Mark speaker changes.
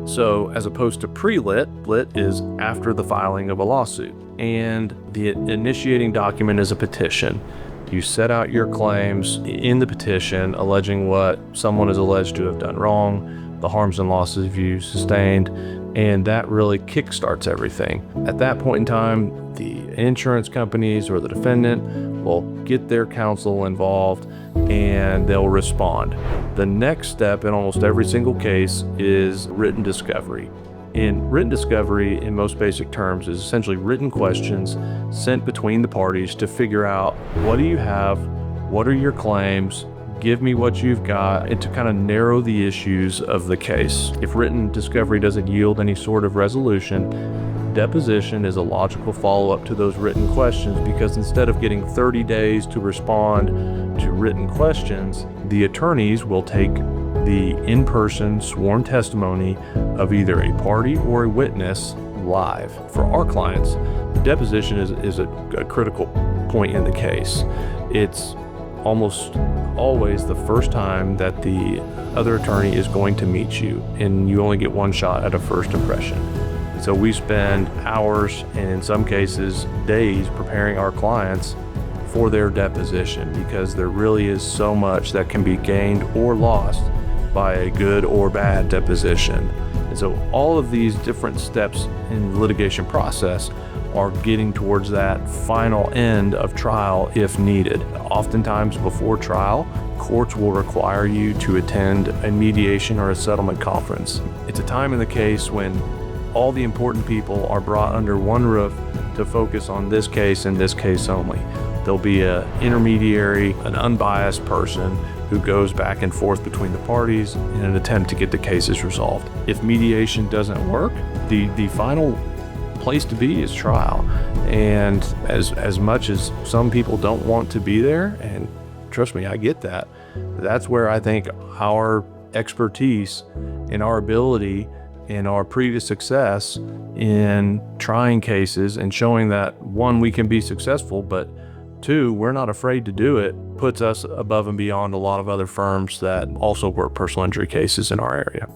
Speaker 1: So as opposed to pre-lit, lit is after the filing of a lawsuit. And the initiating document is a petition. You set out your claims in the petition, alleging what someone is alleged to have done wrong, the harms and losses you sustained, and that really kickstarts everything. At that point in time, the insurance companies or the defendant will get their counsel involved and they'll respond. The next step in almost every single case is written discovery. And written discovery, in most basic terms, is essentially written questions sent between the parties to figure out, what do you have, what are your claims, give me what you've got, and to kind of narrow the issues of the case. If written discovery doesn't yield any sort of resolution, deposition is a logical follow-up to those written questions, because instead of getting 30 days to respond to written questions, the attorneys will take the in-person sworn testimony of either a party or a witness live. For our clients, the deposition is a critical point in the case. It's almost always the first time that the other attorney is going to meet you, and you only get one shot at a first impression. So we spend hours, and in some cases days, preparing our clients for their deposition, because there really is so much that can be gained or lost by a good or bad deposition. And so all of these different steps in the litigation process are getting towards that final end of trial if needed. Oftentimes before trial, courts will require you to attend a mediation or a settlement conference. It's a time in the case when all the important people are brought under one roof to focus on this case and this case only. There'll be an intermediary, an unbiased person who goes back and forth between the parties in an attempt to get the cases resolved. If mediation doesn't work, the final place to be is trial. And as much as some people don't want to be there, and trust me, I get that, that's where I think our expertise and our ability and our previous success in trying cases and showing that, one, we can be successful, but two, we're not afraid to do it, puts us above and beyond a lot of other firms that also work personal injury cases in our area.